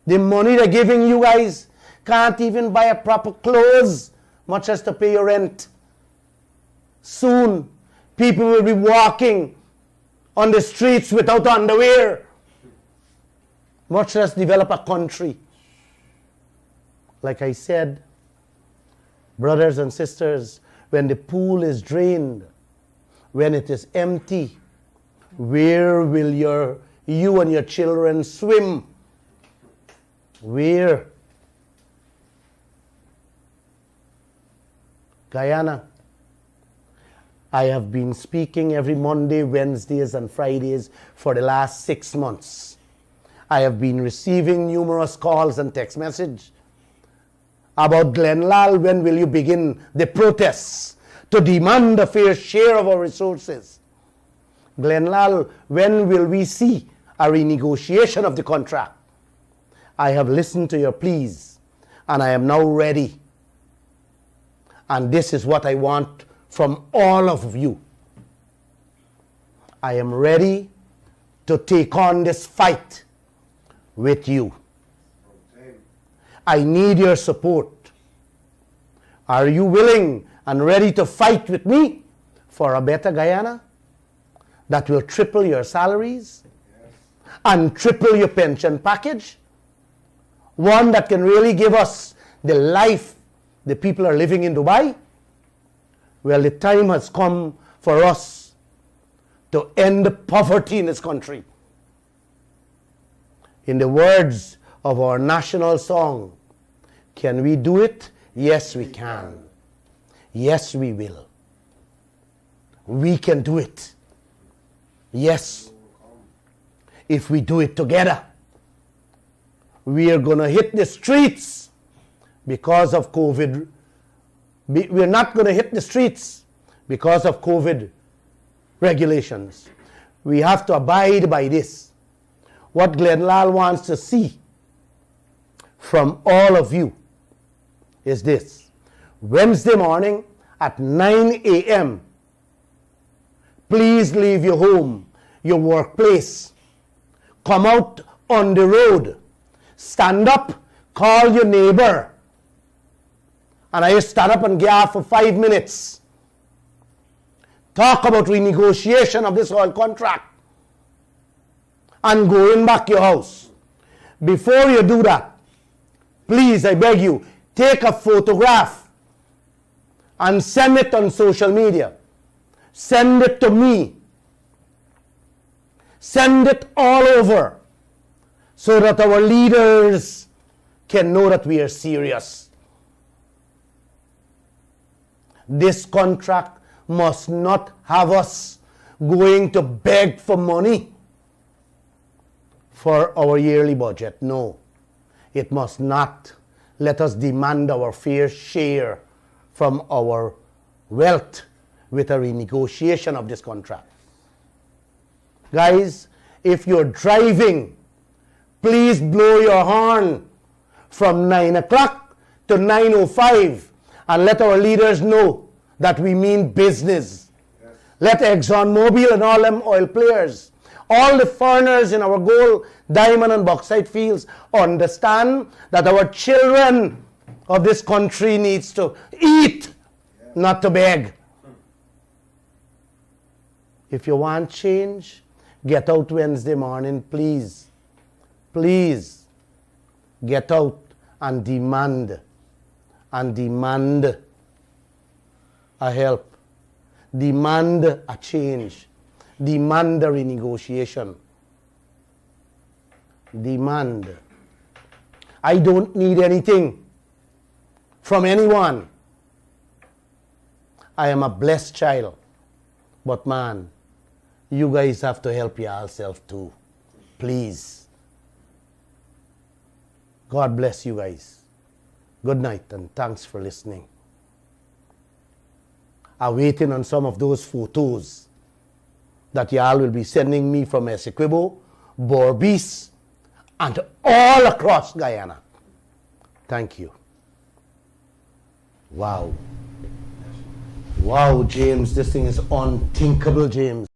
The money they're giving you guys can't even buy a proper clothes, much as to pay your rent. Soon, people will be walking on the streets without underwear, much less develop a country. Like I said, brothers and sisters, when the pool is drained, when it is empty, where will you and your children swim? Where? Guyana. I have been speaking every Monday, Wednesdays, and Fridays for the last 6 months. I have been receiving numerous calls and text messages about Lall. When will you begin the protests to demand a fair share of our resources? Lall, when will we see a renegotiation of the contract? I have listened to your pleas, and I am now ready. And this is what I want from all of you. I am ready to take on this fight with you. I need your support. Are you willing and ready to fight with me for a better Guyana that will triple your salaries and triple your pension package? One that can really give us the life the people are living in Dubai? Well, the time has come for us to end the poverty in this country. In the words of our national song, can we do it? Yes, we can. Yes, we will. We can do it. Yes. If we do it together, we are going to hit the streets because of COVID. We're not going to hit the streets because of COVID regulations. We have to abide by this. What Glenn Lall wants to see from all of you is this. Wednesday morning at 9 a.m., please leave your home, your workplace. Come out on the road. Stand up, call your neighbor. And I stand up and gab for 5 minutes. Talk about renegotiation of this oil contract. And going back your house. Before you do that, please, I beg you, take a photograph and send it on social media. Send it to me. Send it all over so that our leaders can know that we are serious. This contract must not have us going to beg for money for our yearly budget. No, it must not. Let us demand our fair share from our wealth with a renegotiation of this contract. Guys, if you're driving, please blow your horn from 9 o'clock to 9:05 and let our leaders know that we mean business. Yes. Let ExxonMobil and all them oil players, all the foreigners in our gold, diamond and bauxite fields understand that our children of this country needs to eat, not to beg. If you want change, get out Wednesday morning, please. Please get out and demand a help. Demand a change. Demand a renegotiation. Demand. I don't need anything from anyone. I am a blessed child. But man, you guys have to help yourself too. Please. God bless you guys. Good night and thanks for listening. I'm waiting on some of those photos that y'all will be sending me from Essequibo, Berbice, and all across Guyana. Thank you. Wow. Wow, James, this thing is unthinkable, James.